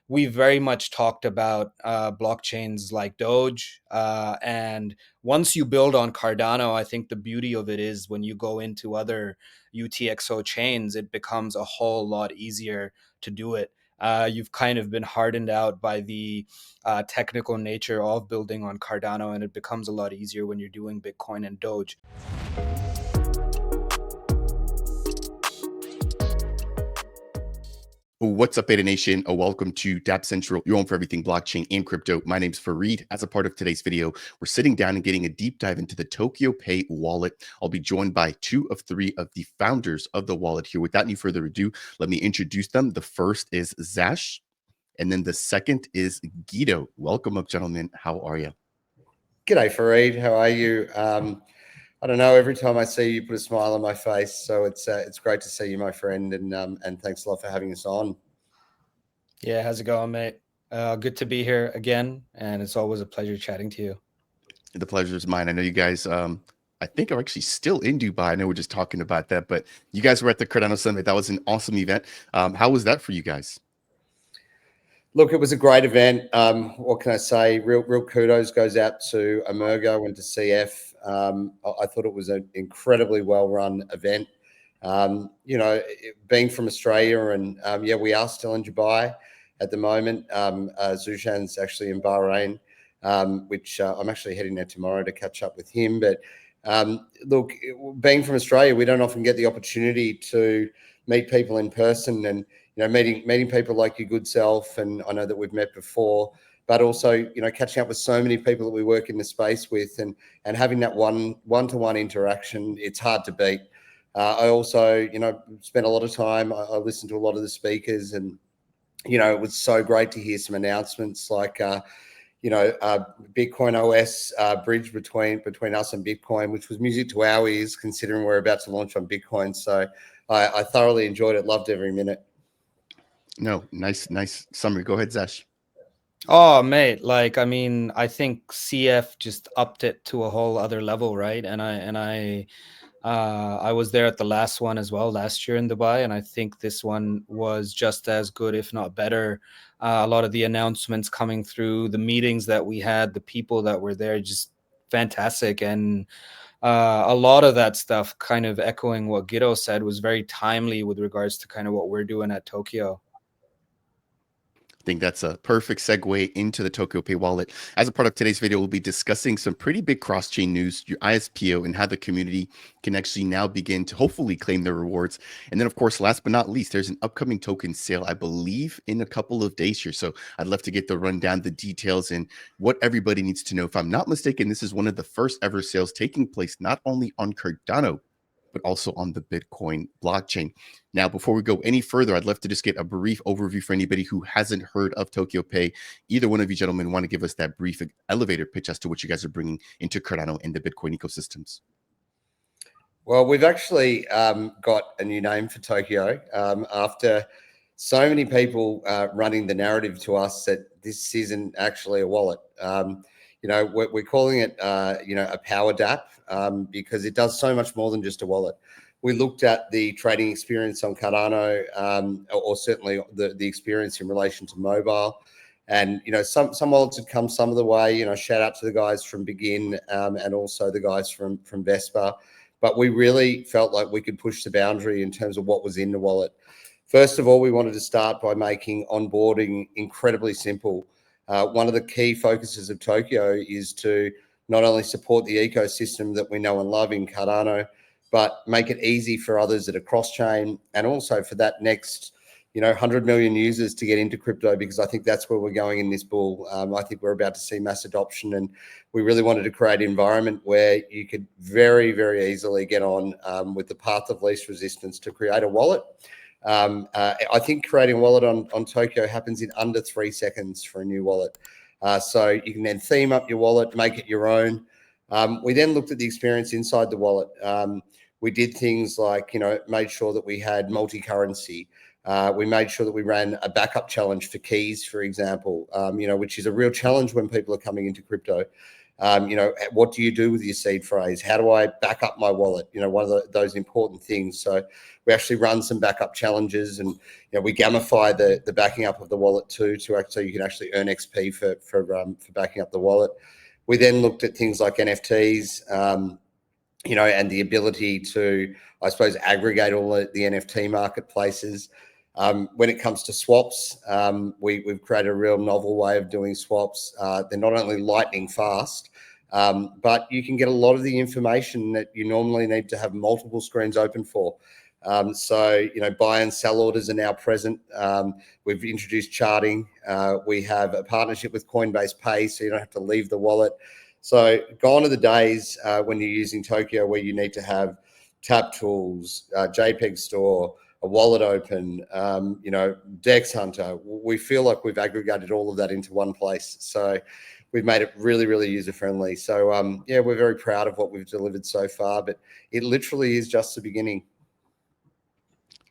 we very much talked about blockchains like Doge. And once you build on Cardano, I think the beauty of it is when you go into other UTXO chains, it becomes a whole lot easier to do it. You've kind of been hardened out by the technical nature of building on Cardano, and it becomes a lot easier when you're doing Bitcoin and Doge. What's up, Beta Nation? Welcome to Dapp Central, your home for everything blockchain and crypto. My name's Fareed. As a part of today's video, we're sitting down and getting a deep dive into the Tokeo Pay wallet. I'll be joined by 2 of 3 of the founders of the wallet here. Without any further ado, let me introduce them. The first is Zash, and then the second is Guido. Welcome up, gentlemen. How are you? G'day, Fareed. How are you? I don't know. Every time I see you, put a smile on my face. So it's great to see you, my friend, and thanks a lot for having us on. Yeah, how's it going, mate? Good to be here again, and it's always a pleasure chatting to you. The pleasure is mine. I know you guys. I think are actually still in Dubai. I know we're just talking about that, but you guys were at the Cardano Summit. That was an awesome event. How was that for you guys? Look, it was a great event. What can I say? Real kudos goes out to Emergo and to CF. I thought it was an incredibly well-run event. Being from Australia, and yeah, we are still in Dubai at the moment. Zushan's actually in Bahrain, which I'm actually heading there tomorrow to catch up with him. But look, being from Australia, we don't often get the opportunity to meet people in person, and meeting people like your good self, and I know that we've met before, but also catching up with so many people that we work in the space with, and having that one-to-one interaction, it's hard to beat. I also spent a lot of time. I listened to a lot of the speakers, and it was so great to hear some announcements like Bitcoin OS bridge between us and Bitcoin, which was music to our ears, considering we're about to launch on Bitcoin. So I thoroughly enjoyed it. Loved every minute. No, nice summary. Go ahead, Zash. Oh, mate, I mean, I think CF just upped it to a whole other level, right? And I was there at the last one as well last year in Dubai, and I think this one was just as good, if not better. A lot of the announcements coming through, the meetings that we had, the people that were there, just fantastic. And a lot of that stuff, kind of echoing what Guido said, was very timely with regards to kind of what we're doing at Tokyo. I think that's a perfect segue into the Tokyo Pay wallet. As a part of today's video, we'll be discussing some pretty big cross-chain news, your ISPO, and how the community can actually now begin to hopefully claim their rewards. And then, of course, last but not least, there's an upcoming token sale, I believe, in a couple of days here. So I'd love to get the rundown, the details, and what everybody needs to know. If I'm not mistaken, this is one of the first ever sales taking place not only on Cardano, but also on the Bitcoin blockchain. Now, before we go any further, I'd love to just get a brief overview for anybody who hasn't heard of Tokyo Pay. Either one of you gentlemen want to give us that brief elevator pitch as to what you guys are bringing into Cardano and the Bitcoin ecosystems? Well, we've actually got a new name for Tokyo after so many people running the narrative to us that this isn't actually a wallet. We're calling it, a power Dapp because it does so much more than just a wallet. We looked at the trading experience on Cardano, or certainly the experience in relation to mobile. And, some wallets had come some of the way, shout out to the guys from Begin and also the guys from Vespa. But we really felt like we could push the boundary in terms of what was in the wallet. First of all, we wanted to start by making onboarding incredibly simple. One of the key focuses of Tokyo is to not only support the ecosystem that we know and love in Cardano, but make it easy for others that are cross-chain, and also for that next 100 million users to get into crypto, because I think that's where we're going in this bull. I think we're about to see mass adoption, and we really wanted to create an environment where you could very, very easily get on with the path of least resistance to create a wallet. I think creating a wallet on Tokyo happens in under 3 seconds for a new wallet. So you can then theme up your wallet, make it your own. We then looked at the experience inside the wallet. We did things like, made sure that we had multi-currency. We made sure that we ran a backup challenge for keys, for example, which is a real challenge when people are coming into crypto. What do you do with your seed phrase? How do I back up my wallet? One of those important things. So we actually run some backup challenges, and we gamify the backing up of the wallet too, so you can actually earn XP for backing up the wallet. We then looked at things like NFTs, and the ability to, I suppose, aggregate all the NFT marketplaces. When it comes to swaps, we've created a real novel way of doing swaps. They're not only lightning fast, but you can get a lot of the information that you normally need to have multiple screens open for. So, buy and sell orders are now present. We've introduced charting. We have a partnership with Coinbase Pay, so you don't have to leave the wallet. So gone are the days when you're using Tokyo where you need to have tap tools, JPEG store, a wallet open, Dex Hunter. We feel like we've aggregated all of that into one place. So we've made it really, really user-friendly. So, we're very proud of what we've delivered so far, but it literally is just the beginning.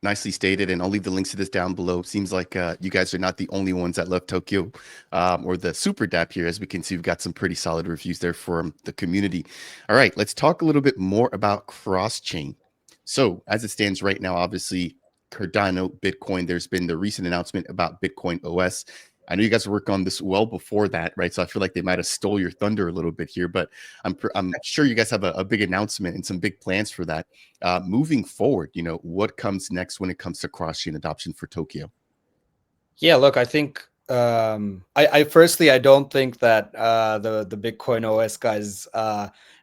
Nicely stated, and I'll leave the links to this down below. Seems like you guys are not the only ones that love Tokyo or the Super Dapp here. As we can see, we've got some pretty solid reviews there from the community. All right, let's talk a little bit more about cross-chain. So as it stands right now, obviously, Cardano, Bitcoin, there's been the recent announcement about Bitcoin OS. I know you guys worked on this well before that, right? So I feel like they might have stole your thunder a little bit here, but I'm sure you guys have a big announcement and some big plans for that. Moving forward, what comes next when it comes to cross-chain adoption for Tokyo? Yeah, look, I think I firstly, I don't think that the Bitcoin OS guys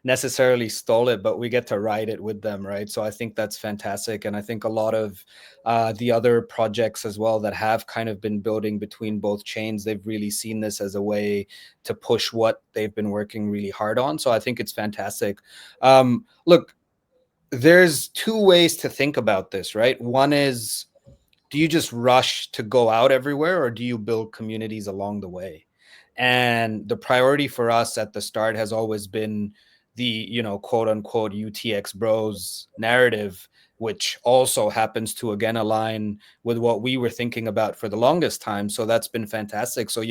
necessarily stole it, but we get to ride it with them, right? So I think that's fantastic, and I think a lot of the other projects as well that have kind of been building between both chains, they've really seen this as a way to push what they've been working really hard on. So I think it's fantastic. Look, there's two ways to think about this, right? One is, do you just rush to go out everywhere, or do you build communities along the way? And the priority for us at the start has always been the, quote unquote UTX bros narrative, which also happens to again align with what we were thinking about for the longest time. So that's been fantastic. So,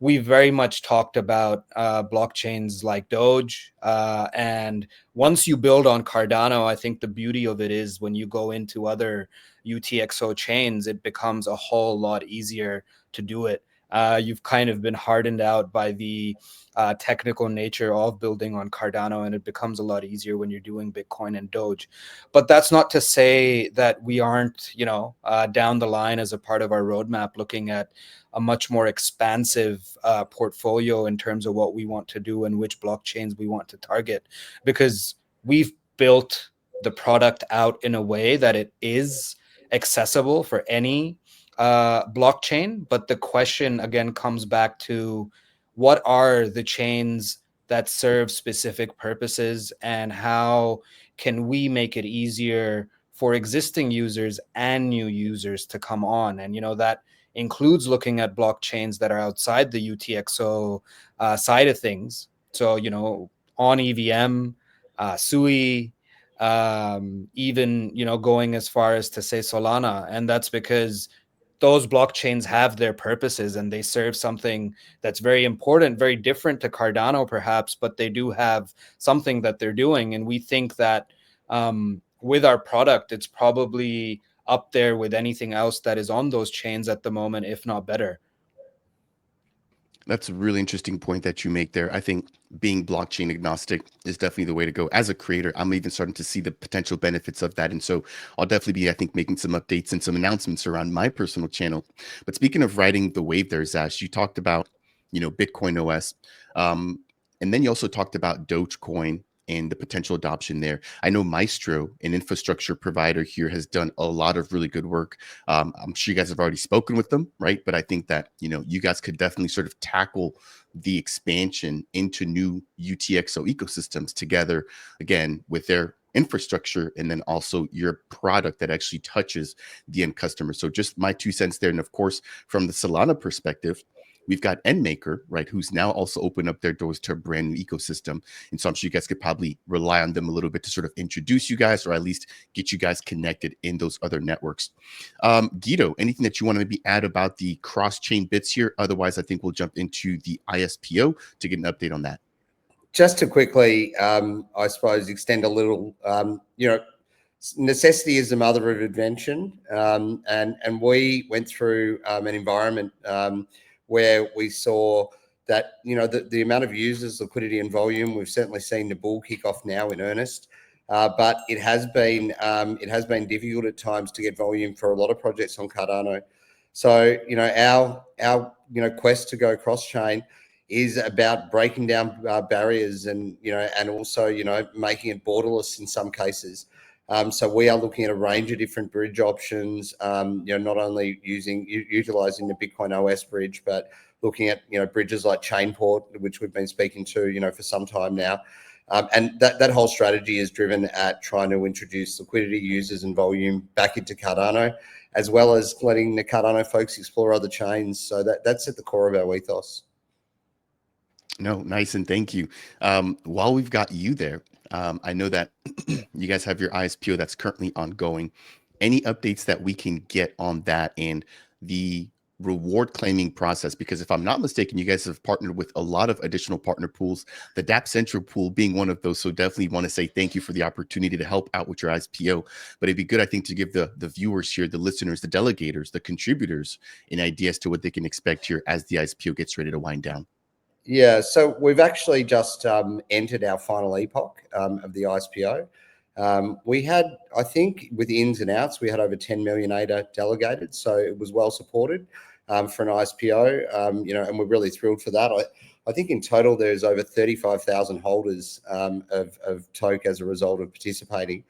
we very much talked about blockchains like Doge. And once you build on Cardano, I think the beauty of it is when you go into other UTXO chains, it becomes a whole lot easier to do it. You've kind of been hardened out by the technical nature of building on Cardano, and it becomes a lot easier when you're doing Bitcoin and Doge. But that's not to say that we aren't, down the line as a part of our roadmap looking at a much more expansive portfolio in terms of what we want to do and which blockchains we want to target, because we've built the product out in a way that it is accessible for any blockchain. But the question again comes back to, what are the chains that serve specific purposes, and how can we make it easier for existing users and new users to come on? And that includes looking at blockchains that are outside the UTXO side of things. So on EVM, Sui, even going as far as to say Solana. And that's because those blockchains have their purposes and they serve something that's very important, very different to Cardano perhaps, but they do have something that they're doing. And we think that with our product, it's probably up there with anything else that is on those chains at the moment, if not better. That's a really interesting point that you make there. I think being blockchain agnostic is definitely the way to go. As a creator, I'm even starting to see the potential benefits of that. And so I'll definitely be, I think, making some updates and some announcements around my personal channel. But speaking of riding the wave there, Zash, you talked about, Bitcoin OS. And then you also talked about Dogecoin and the potential adoption there. I know Maestro, an infrastructure provider here, has done a lot of really good work. I'm sure you guys have already spoken with them, right? But I think that, you guys could definitely sort of tackle the expansion into new UTXO ecosystems together, again, with their infrastructure and then also your product that actually touches the end customer. So just my 2 cents there. And of course, from the Solana perspective, we've got Endmaker, right, who's now also opened up their doors to a brand new ecosystem. And so I'm sure you guys could probably rely on them a little bit to sort of introduce you guys, or at least get you guys connected in those other networks. Guido, anything that you want to maybe add about the cross-chain bits here? Otherwise, I think we'll jump into the ISPO to get an update on that. just to quickly, I suppose, extend a little, necessity is the mother of invention. And we went through an environment where we saw that, the amount of users, liquidity and volume, we've certainly seen the bull kick off now in earnest. But it has been difficult at times to get volume for a lot of projects on Cardano. So, our quest to go cross chain is about breaking down barriers and also making it borderless in some cases. So we are looking at a range of different bridge options. Not only utilizing the Bitcoin OS bridge, but looking at bridges like Chainport, which we've been speaking to for some time now. And that whole strategy is driven at trying to introduce liquidity, users, and volume back into Cardano, as well as letting the Cardano folks explore other chains. So that's at the core of our ethos. No, nice, and thank you. While we've got you there, I know that you guys have your ISPO that's currently ongoing. Any updates that we can get on that and the reward claiming process? Because if I'm not mistaken, you guys have partnered with a lot of additional partner pools, the Dapp Central pool being one of those. So definitely want to say thank you for the opportunity to help out with your ISPO. But it'd be good, I think, to give the viewers here, the listeners, the delegators, the contributors, an idea as to what they can expect here as the ISPO gets ready to wind down. Yeah, so we've actually just entered our final epoch of the ISPO. We had, I think, with the ins and outs, we had over 10 million ADA delegated, so it was well supported for an ISPO, and we're really thrilled for that. I think in total there's over 35,000 holders of TOKE as a result of participating,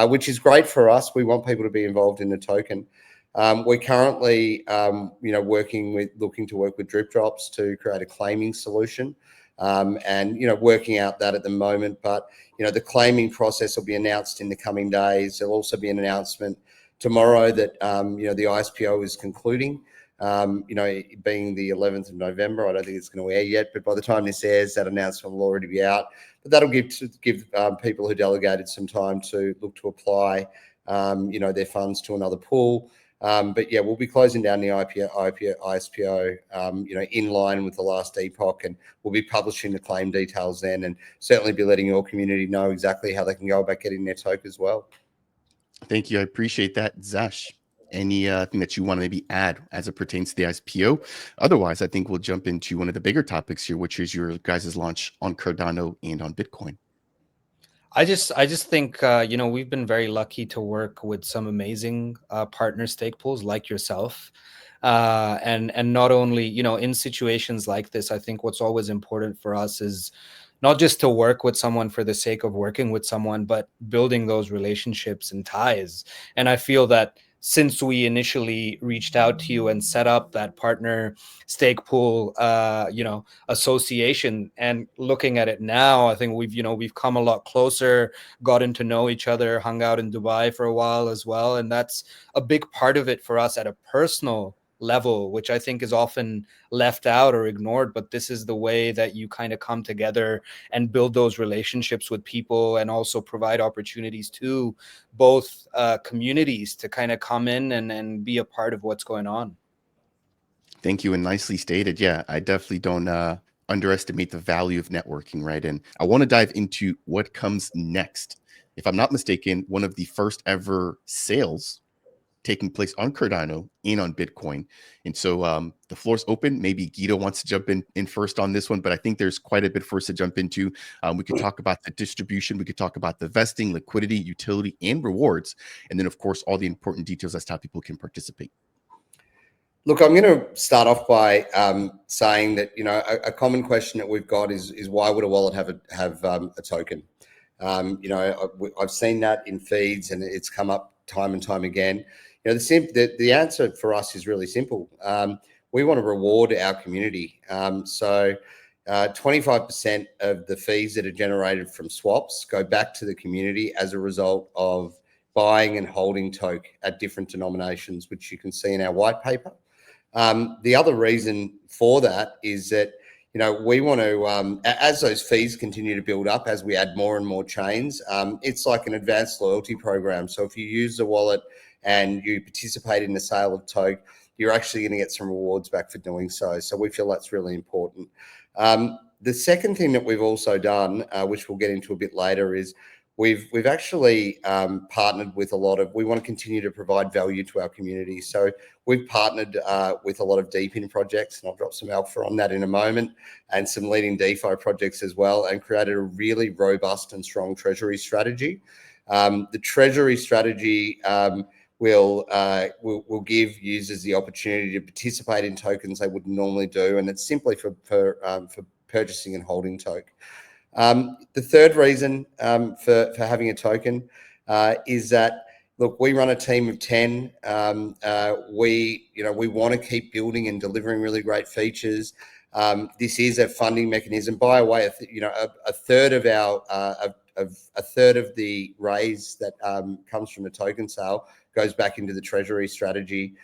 which is great for us. We want people to be involved in the token. We're currently, looking to work with drip drops to create a claiming solution, and working out that at the moment. But the claiming process will be announced in the coming days. There'll also be an announcement tomorrow that the ISPO is concluding. Being the 11th of November, I don't think it's going to air yet, but by the time this airs, that announcement will already be out. But that'll give people who delegated some time to look to apply, their funds to another pool. But yeah, we'll be closing down the ISPO, in line with the last epoch, and we'll be publishing the claim details then, and certainly be letting your community know exactly how they can go about getting their token as well. Thank you. I appreciate that. Zash, anything that you want to maybe add as it pertains to the ISPO? Otherwise, I think we'll jump into one of the bigger topics here, which is your guys' launch on Cardano and on Bitcoin. I just think we've been very lucky to work with some amazing partner stake pools like yourself, and not only in situations like this. I think what's always important for us is not just to work with someone for the sake of working with someone, but building those relationships and ties. And I feel that since we initially reached out to you and set up that partner stake pool, association, and looking at it now, I think we've come a lot closer, gotten to know each other, hung out in Dubai for a while as well. And that's a big part of it for us at a personal level, which I think is often left out or ignored. But this is the way that you kind of come together and build those relationships with people, and also provide opportunities to both communities to kind of come in and be a part of what's going on. Thank you, and nicely stated. Yeah, I definitely don't underestimate the value of networking, right? And I want to dive into what comes next. If I'm not mistaken, one of the first ever sales taking place on Cardano and on Bitcoin. And so the floor's open. Maybe Guido wants to jump in first on this one, but I think there's quite a bit for us to jump into. We could talk about the distribution. We could talk about the vesting, liquidity, utility, and rewards. And then, of course, all the important details as to how people can participate. Look, I'm going to start off by saying that a common question that we've got is why would a wallet have a token? I've seen that in feeds, and it's come up time and time again. The answer for us is really simple. We want to reward our community. So 25% of the fees that are generated from swaps go back to the community as a result of buying and holding TOKE at different denominations, which you can see in our white paper. The other reason for that is that we want to, as those fees continue to build up, as we add more and more chains, it's like an advanced loyalty program. So if you use the wallet and you participate in the sale of TOKE, you're actually going to get some rewards back for doing so. So we feel that's really important. The second thing that we've also done, which we'll get into a bit later, is we've actually partnered with a lot of. We want to continue to provide value to our community, so we've partnered with a lot of deep in projects, and I'll drop some alpha on that in a moment, and some leading DeFi projects as well, and created a really robust and strong treasury strategy. The treasury strategy will give users the opportunity to participate in tokens they wouldn't normally do, and it's simply for purchasing and holding toke. The third reason for having a token is that, look, we run a team of 10. We want to keep building and delivering really great features. This is a funding mechanism. By the way, a third of our a third of the raise that comes from a token sale goes back into the treasury strategy.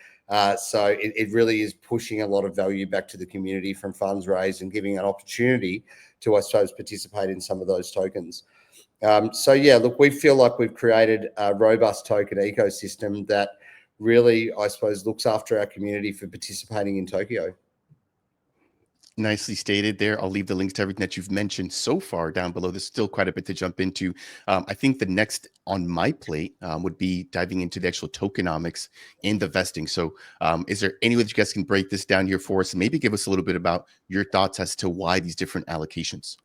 So it really is pushing a lot of value back to the community from funds raised and giving an opportunity to, I suppose, participate in some of those tokens. So yeah, look, we feel like we've created a robust token ecosystem that really, I suppose, looks after our community for participating in Tokyo. Nicely stated there. I'll leave the links to everything that you've mentioned so far down below. There's still quite a bit to jump into. I think the next on my plate would be diving into the actual tokenomics and the vesting. So is there any way that you guys can break this down here for us and maybe give us a little bit about your thoughts as to why these different allocations?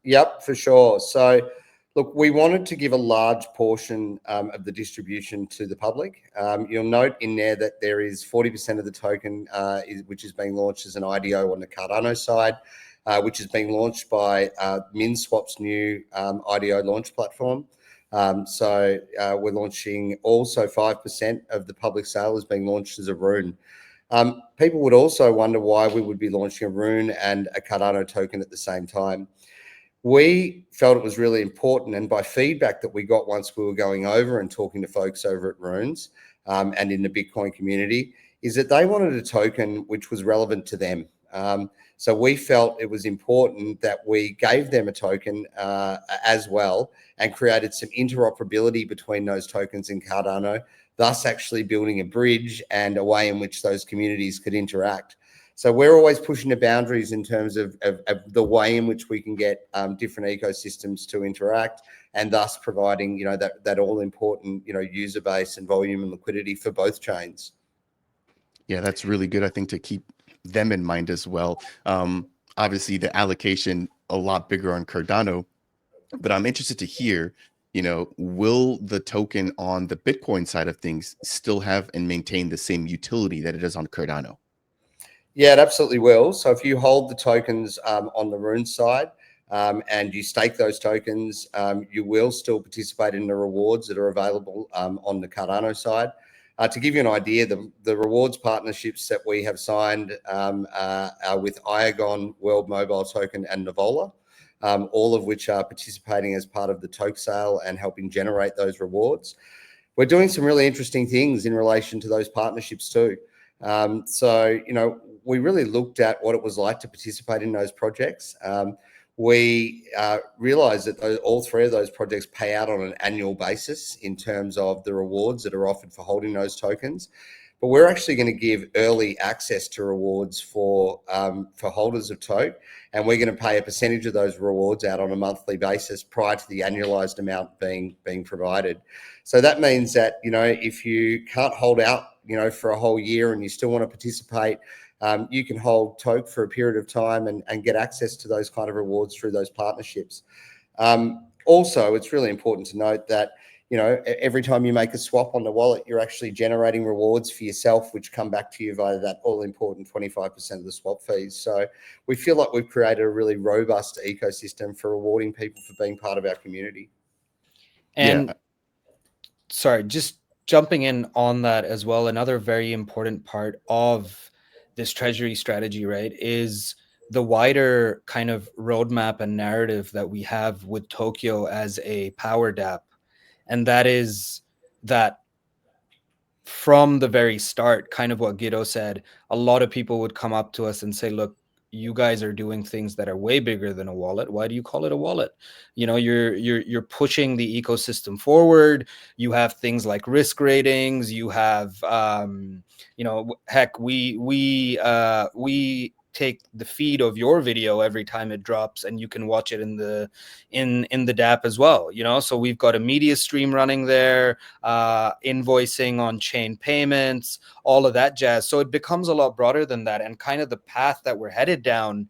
Yep, for sure. So look, we wanted to give a large portion of the distribution to the public. You'll note in there that there is 40% of the token which is being launched as an IDO on the Cardano side, which is being launched by MinSwap's new IDO launch platform. So we're launching also 5% of the public sale is being launched as a Rune. People would also wonder why we would be launching a Rune and a Cardano token at the same time. We felt it was really important, and by feedback that we got once we were going over and talking to folks over at Runes and in the Bitcoin community, is that they wanted a token which was relevant to them. So we felt it was important that we gave them a token as well and created some interoperability between those tokens in Cardano, thus actually building a bridge and a way in which those communities could interact. So we're always pushing the boundaries in terms of the way in which we can get different ecosystems to interact, and thus providing, that all important, user base and volume and liquidity for both chains. Yeah, that's really good. I think to keep them in mind as well. Obviously, the allocation a lot bigger on Cardano, but I'm interested to hear, will the token on the Bitcoin side of things still have and maintain the same utility that it is on Cardano? Yeah, it absolutely will. So if you hold the tokens on the Rune side and you stake those tokens, you will still participate in the rewards that are available on the Cardano side. To give you an idea, the rewards partnerships that we have signed are with Iagon, World Mobile Token, and Navola, all of which are participating as part of the toke sale and helping generate those rewards. We're doing some really interesting things in relation to those partnerships too. So, we really looked at what it was like to participate in those projects. We realized that all three of those projects pay out on an annual basis in terms of the rewards that are offered for holding those tokens. But we're actually going to give early access to rewards for holders of toke, and we're going to pay a percentage of those rewards out on a monthly basis prior to the annualized amount being provided. So that means that, if you can't hold out, for a whole year and you still want to participate, you can hold toke for a period of time and get access to those kind of rewards through those partnerships. Also, it's really important to note that, every time you make a swap on the wallet, you're actually generating rewards for yourself, which come back to you via that all-important 25% of the swap fees. So we feel like we've created a really robust ecosystem for rewarding people for being part of our community. And sorry, just jumping in on that as well, another very important part of this treasury strategy, right, is the wider kind of roadmap and narrative that we have with Tokyo as a power Dapp. And that is that from the very start, kind of what Guido said, a lot of people would come up to us and say, look, you guys are doing things that are way bigger than a wallet. Why do you call it a wallet? You're pushing the ecosystem forward. You have things like risk ratings. You have, heck, we take the feed of your video every time it drops, and you can watch it in the Dapp as well, you know. So we've got a media stream running there, invoicing on chain payments, all of that jazz. So it becomes a lot broader than that, and kind of the path that we're headed down,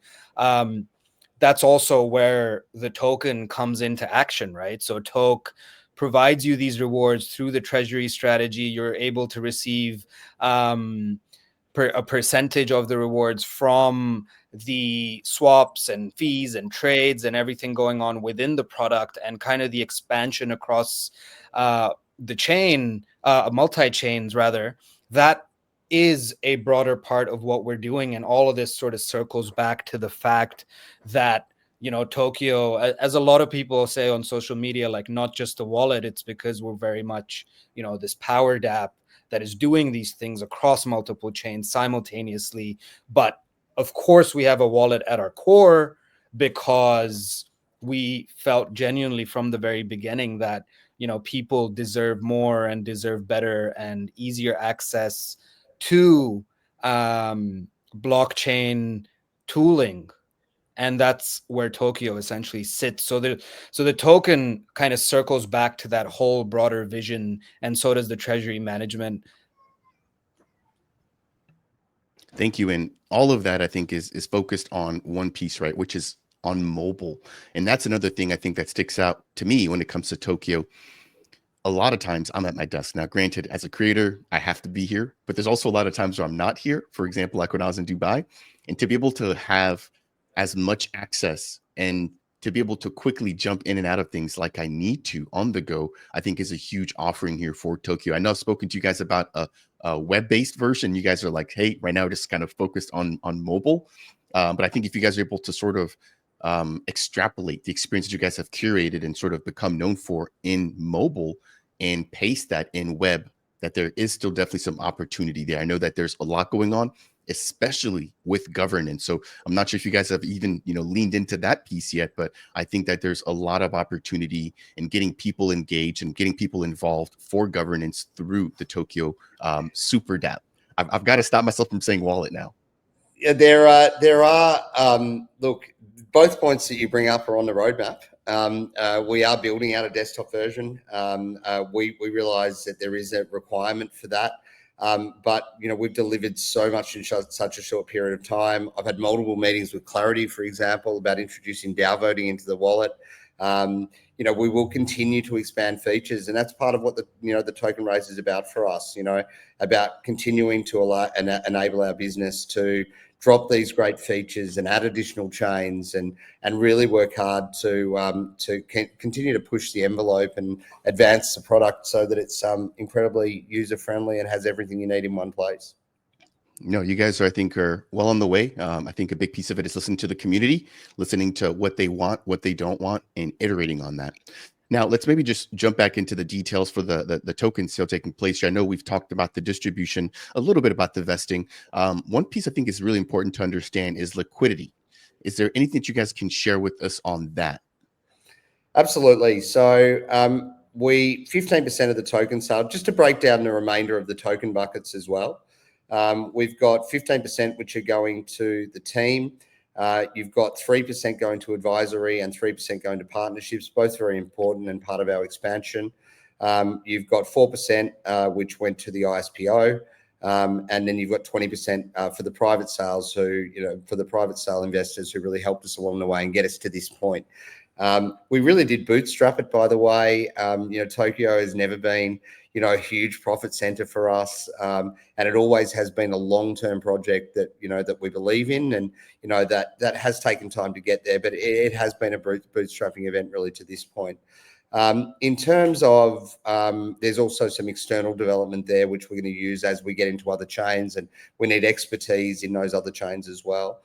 that's also where the token comes into action, right? So TOKE provides you these rewards through the treasury strategy. You're able to receive a percentage of the rewards from the swaps and fees and trades and everything going on within the product, and kind of the expansion across the chain, multi-chains rather. That is a broader part of what we're doing, and all of this sort of circles back to the fact that, you know, Tokyo, as a lot of people say on social media, like, not just a wallet, it's because we're very much, you know, this power Dapp that is doing these things across multiple chains simultaneously. But of course we have a wallet at our core, because we felt genuinely from the very beginning that, you know, people deserve more and deserve better and easier access to blockchain tooling, and that's where Tokyo essentially sits. So the token kind of circles back to that whole broader vision, and so does the treasury management. Thank you. And all of that, I think, is focused on one piece, right, which is on mobile. And that's another thing I think that sticks out to me when it comes to Tokyo. A lot of times I'm at my desk. Now, granted, as a creator, I have to be here, but there's also a lot of times where I'm not here. For example, like when I was in Dubai, and to be able to have as much access and to be able to quickly jump in and out of things like I need to on the go, I think is a huge offering here for Tokyo. I know I've spoken to you guys about a web-based version. You guys are like, hey, right now just kind of focused on mobile. But I think if you guys are able to sort of extrapolate the experience that you guys have curated and sort of become known for in mobile and paste that in web, that there is still definitely some opportunity there. I know that there's a lot going on, especially with governance. So I'm not sure if you guys have even, you know, leaned into that piece yet, but I think that there's a lot of opportunity in getting people engaged and getting people involved for governance through the Tokyo Super Dapp. I've got to stop myself from saying wallet now. Yeah, there are look, both points that you bring up are on the roadmap. We are building out a desktop version. We realize that there is a requirement for that. But, you know, we've delivered so much in such a short period of time. I've had multiple meetings with Clarity, for example, about introducing DAO voting into the wallet. You know, we will continue to expand features, and that's part of what the token raise is about for us, you know, about continuing to allow and enable our business to drop these great features and add additional chains, and really work hard to continue to push the envelope and advance the product so that it's incredibly user friendly and has everything you need in one place. No, you guys I think are well on the way. I think a big piece of it is listening to the community, listening to what they want, what they don't want, and iterating on that. Now, let's maybe just jump back into the details for the token sale taking place here. I know we've talked about the distribution, a little bit about the vesting. One piece I think is really important to understand is liquidity. Is there anything that you guys can share with us on that? Absolutely. So we 15% of the token sale, just to break down the remainder of the token buckets as well. We've got 15% which are going to the team. You've got 3% going to advisory and 3% going to partnerships, both very important and part of our expansion. You've got 4% which went to the ISPO, and then you've got 20% for the private sales, who, you know, for the private sale investors who really helped us along the way and get us to this point. We really did bootstrap it, by the way. You know, Tokyo has never been, you know, a huge profit center for us. And it always has been a long-term project that, you know, that we believe in, and, you know, that has taken time to get there, but it has been a bootstrapping event really to this point. In terms of, there's also some external development there, which we're going to use as we get into other chains, and we need expertise in those other chains as well.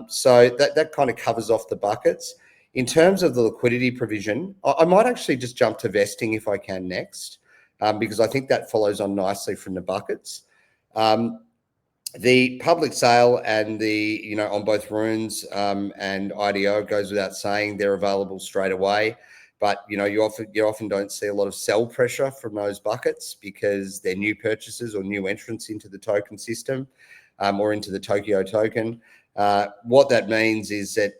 So that kind of covers off the buckets. In terms of the liquidity provision, I might actually just jump to vesting if I can next, because I think that follows on nicely from the buckets. The public sale and the, you know, on both runes and IDO, goes without saying, they're available straight away. But, you know, you often don't see a lot of sell pressure from those buckets because they're new purchases or new entrants into the token system, or into the Tokyo token. What that means is that,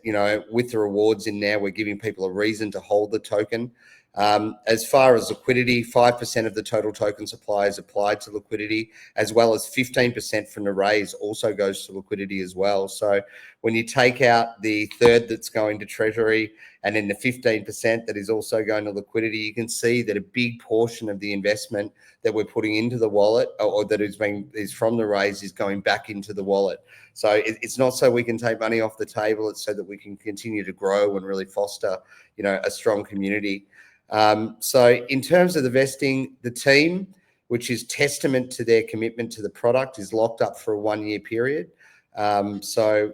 with the rewards in there, we're giving people a reason to hold the token. As far as liquidity, 5% of the total token supply is applied to liquidity, as well as 15% from the raise also goes to liquidity as well. So when you take out the third that's going to treasury and then the 15% that is also going to liquidity, you can see that a big portion of the investment that we're putting into the wallet, or that is from the raise, is going back into the wallet. So it's not so we can take money off the table, it's so that we can continue to grow and really foster, a strong community. So in terms of the vesting, the team, which is testament to their commitment to the product, is locked up for a 1-year period. So,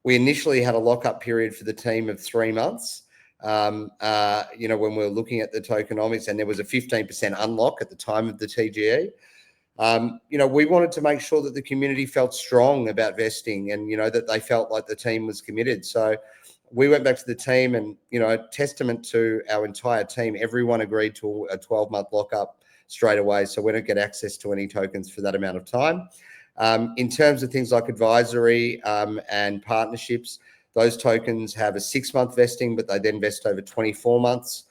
we initially had a lockup period for the team of 3 months, when we were looking at the tokenomics, and there was a 15% unlock at the time of the TGE. We wanted to make sure that the community felt strong about vesting, and, that they felt like the team was committed. So we went back to the team, and, testament to our entire team, everyone agreed to a 12-month lockup straight away. So we don't get access to any tokens for that amount of time. In terms of things like advisory and partnerships, those tokens have a 6-month vesting, but they then vest over 24 months.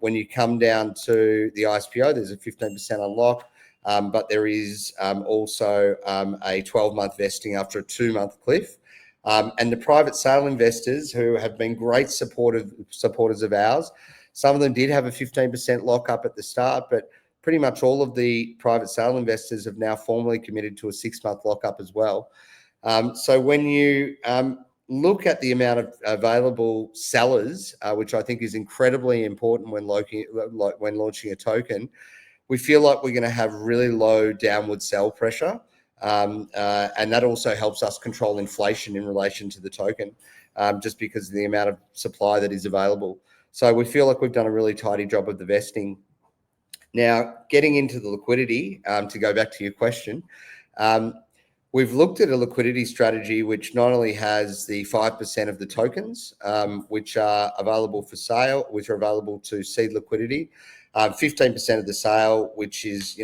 When you come down to the ISPO, there's a 15% unlock, but there is also a 12-month vesting after a 2-month cliff. And the private sale investors, who have been great supporters of ours, some of them did have a 15% lockup at the start, but pretty much all of the private sale investors have now formally committed to a 6-month lockup as well. So when you look at the amount of available sellers, which I think is incredibly important when launching a token, we feel like we're going to have really low downward sell pressure. And that also helps us control inflation in relation to the token, just because of the amount of supply that is available. So we feel like we've done a really tidy job of the vesting. Now, getting into the liquidity, to go back to your question, we've looked at a liquidity strategy which not only has the 5% of the tokens, which are available for sale, which are available to seed liquidity, 15% of the sale, which is,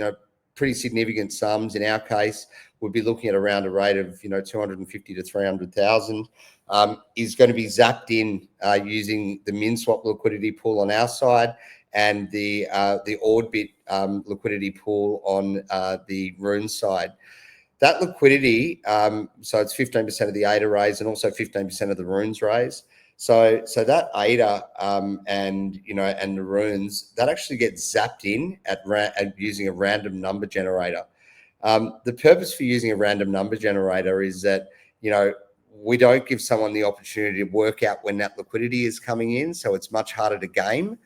pretty significant sums. In our case, we'd be looking at around a rate of, 250 to 300,000, is going to be zapped in using the MinSwap liquidity pool on our side, and the Orbit liquidity pool on the Rune side. That liquidity, so it's 15% of the ADA raise and also 15% of the Runes raise. So that ADA and the Runes, that actually gets zapped in at using a random number generator. The purpose for using a random number generator is that, we don't give someone the opportunity to work out when that liquidity is coming in, so it's much harder to game.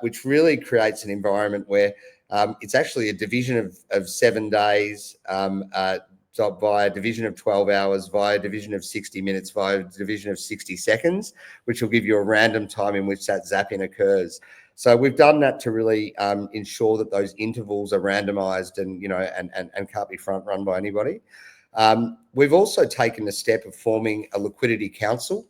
Which really creates an environment where it's actually a division of 7 days, via a division of 12 hours, via a division of 60 minutes, via a division of 60 seconds, which will give you a random time in which that zapping occurs. So we've done that to really ensure that those intervals are randomized and, and can't be front run by anybody. We've also taken the step of forming a liquidity council.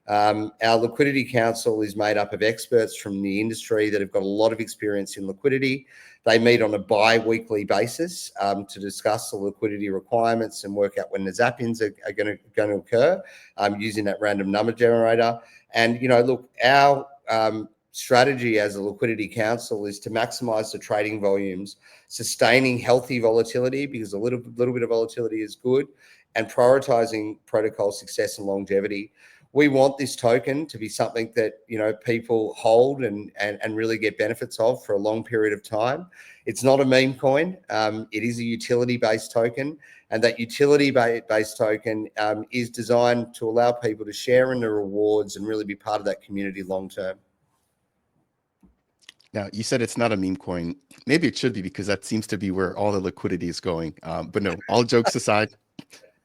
Our liquidity council is made up of experts from the industry that have got a lot of experience in liquidity. They meet on a bi-weekly basis to discuss the liquidity requirements and work out when the zappings are going to occur, using that random number generator. And, look, our strategy as a liquidity council is to maximize the trading volumes, sustaining healthy volatility, because a little bit of volatility is good, and prioritizing protocol success and longevity. We want this token to be something that, people hold and really get benefits of for a long period of time. It's not a meme coin. It is a utility-based token, and that utility-based token is designed to allow people to share in the rewards and really be part of that community long term. Now, you said it's not a meme coin. Maybe it should be, because that seems to be where all the liquidity is going. But no, all jokes aside,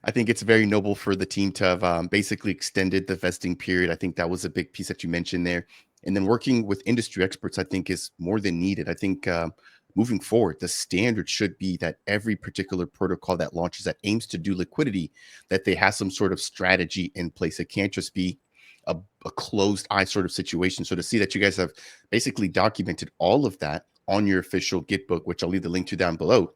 I think it's very noble for the team to have basically extended the vesting period. I think that was a big piece that you mentioned there. And then working with industry experts, I think, is more than needed. I think moving forward, the standard should be that every particular protocol that launches that aims to do liquidity, that they have some sort of strategy in place. It can't just be a closed eye sort of situation. So to see that you guys have basically documented all of that on your official Git book, which I'll leave the link to down below,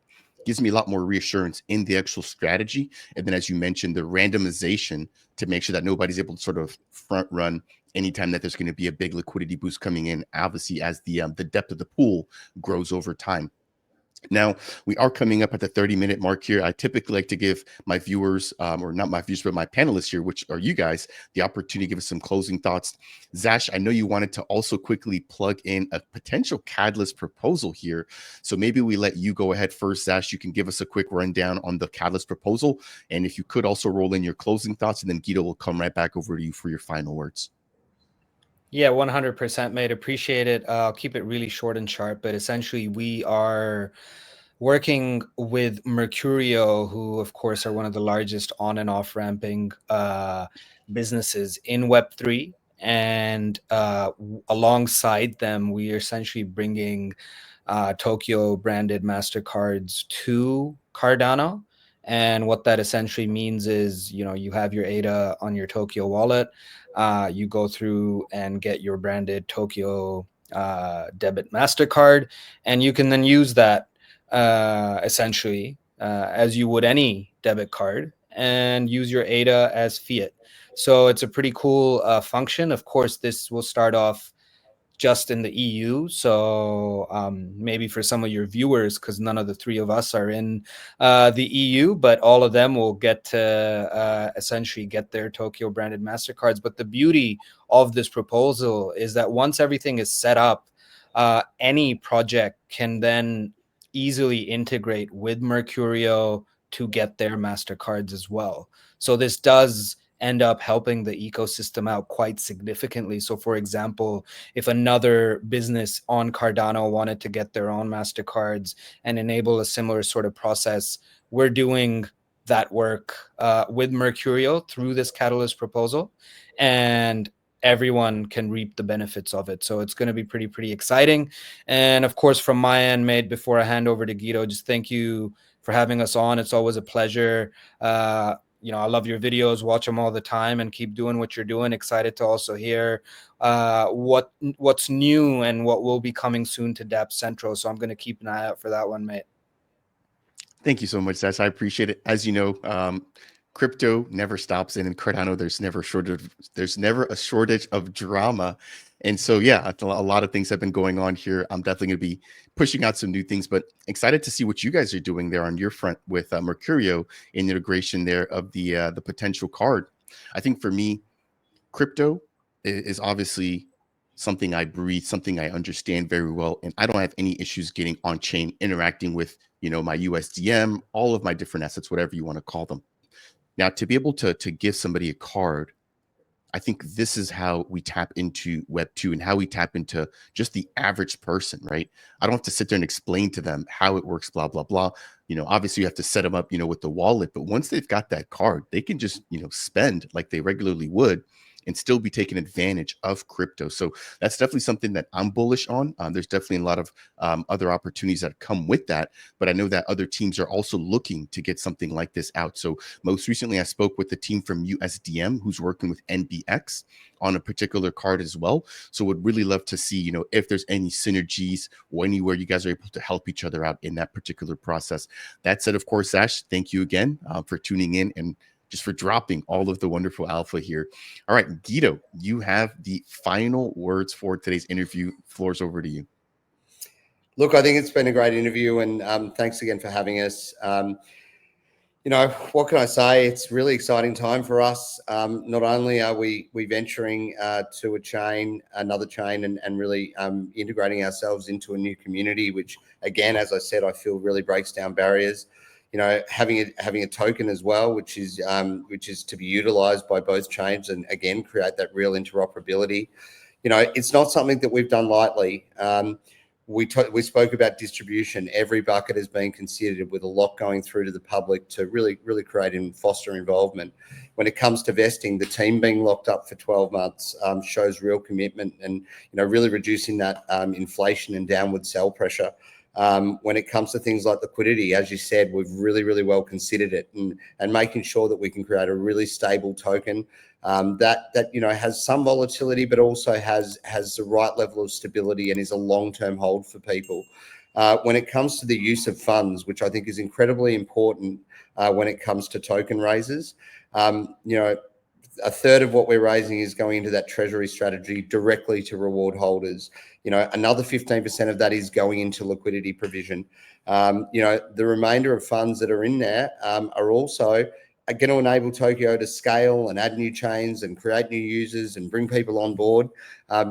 gives me a lot more reassurance in the actual strategy. And then, as you mentioned, the randomization to make sure that nobody's able to sort of front run anytime that there's going to be a big liquidity boost coming in, obviously, as the depth of the pool grows over time. Now, we are coming up at the 30-minute mark here. I typically like to give my viewers, or not my viewers, but my panelists here, which are you guys, the opportunity to give us some closing thoughts. Zash, I know you wanted to also quickly plug in a potential catalyst proposal here. So maybe we let you go ahead first, Zash. You can give us a quick rundown on the catalyst proposal. And if you could also roll in your closing thoughts, and then Guido will come right back over to you for your final words. Yeah, 100%, mate. Appreciate it. I'll keep it really short and sharp, but essentially we are working with Mercurio, who of course are one of the largest on and off ramping businesses in Web3. And alongside them, we are essentially bringing Tokyo branded MasterCards to Cardano. And what that essentially means is, you know, you have your ADA on your Tokyo wallet. You go through and get your branded Tokyo debit MasterCard, and you can then use that essentially as you would any debit card, and use your ADA as fiat. So it's a pretty cool function. Of course, this will start off just in the EU. So maybe for some of your viewers, because none of the three of us are in the EU, but all of them will get to essentially get their Tokyo branded MasterCards. But the beauty of this proposal is that once everything is set up, any project can then easily integrate with Mercurio to get their MasterCards as well. So this does end up helping the ecosystem out quite significantly. So for example, if another business on Cardano wanted to get their own MasterCards and enable a similar sort of process, we're doing that work with Mercurio through this catalyst proposal, and everyone can reap the benefits of it. So it's going to be pretty exciting. And of course, from my end, mate, before I hand over to Guido, just thank you for having us on. It's always a pleasure. You know, I love your videos, watch them all the time, and keep doing what you're doing. Excited to also hear what's new and what will be coming soon to Dapp Central. So I'm going to keep an eye out for that one, mate. Thank you so much, Zash. I appreciate it. As you know, crypto never stops, and in Cardano, there's never a shortage of drama. And so, yeah, a lot of things have been going on here. I'm definitely going to be pushing out some new things, but excited to see what you guys are doing there on your front with Mercurio in integration there of the potential card. I think for me, crypto is obviously something I breathe, something I understand very well, and I don't have any issues getting on chain, interacting with, you know, my USDM, all of my different assets, whatever you want to call them. Now, to be able to give somebody a card, I think this is how we tap into Web 2 and how we tap into just the average person, right? I don't have to sit there and explain to them how it works, blah, blah, blah. You know, obviously you have to set them up, you know, with the wallet, but once they've got that card, they can just, you know, spend like they regularly would and still be taking advantage of crypto. So that's definitely something that I'm bullish on. There's definitely a lot of other opportunities that come with that, but I know that other teams are also looking to get something like this out. So most recently, I spoke with the team from USDM who's working with NBX on a particular card as well. So would really love to see, you know, if there's any synergies or anywhere you guys are able to help each other out in that particular process. That said, of course, Ash, thank you again for tuning in and just for dropping all of the wonderful alpha here. All right, Guido, you have the final words for today's interview. Floor's over to you. Look, I think it's been a great interview, and thanks again for having us. You know, what can I say? It's a really exciting time for us. Not only are we venturing to another chain, and really integrating ourselves into a new community, which, again, as I said, I feel really breaks down barriers. You know, having a token as well, which is to be utilized by both chains, and again create that real interoperability. You know, it's not something that we've done lightly. We spoke about distribution. Every bucket has been considered, with a lot going through to the public to really create and foster involvement. When it comes to vesting, the team being locked up for 12 months shows real commitment, and, you know, really reducing that inflation and downward sell pressure. When it comes to things like liquidity, as you said, we've really well considered it, and making sure that we can create a really stable token that you know, has some volatility, but also has the right level of stability and is a long-term hold for people. when it comes to the use of funds, which I think is incredibly important when it comes to token raises. A third of what we're raising is going into that treasury strategy directly to reward holders. Another 15% of that is going into liquidity provision. The remainder of funds that are in there are also going to enable Tokyo to scale and add new chains and create new users and bring people on board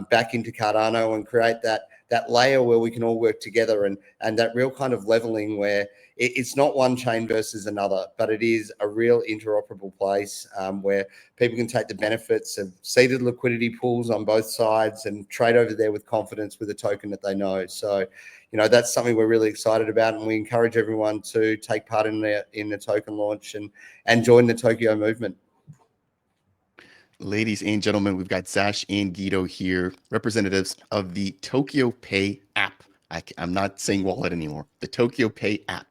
back into Cardano and create that layer where we can all work together and that real kind of leveling where it's not one chain versus another, but it is a real interoperable place where people can take the benefits of seeded liquidity pools on both sides and trade over there with confidence with a token that they know. So, that's something we're really excited about, and we encourage everyone to take part in the token launch and join the Tokyo movement. Ladies and gentlemen, we've got Zash and Guido here, representatives of the Tokyo Pay app. I'm not saying wallet anymore. The Tokyo Pay app.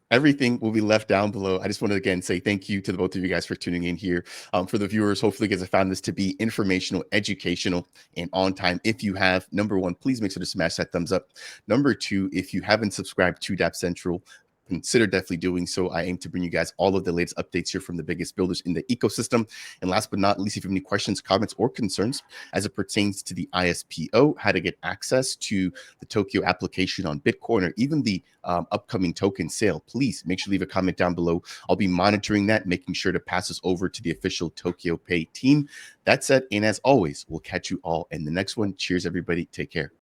Everything will be left down below. I just want to again say thank you to the both of you guys for tuning in here. For the viewers, hopefully you guys have found this to be informational, educational, and on time. If you have, number one, please make sure to smash that thumbs up. Number two, if you haven't subscribed to Dapp Central, consider definitely doing so. I aim to bring you guys all of the latest updates here from the biggest builders in the ecosystem. And last but not least, if you have any questions, comments, or concerns as it pertains to the ISPO, how to get access to the Tokyo application on Bitcoin, or even the upcoming token sale, please make sure to leave a comment down below. I'll be monitoring that, making sure to pass this over to the official Tokyo Pay team. That said, and as always, we'll catch you all in the next one. Cheers, everybody. Take care.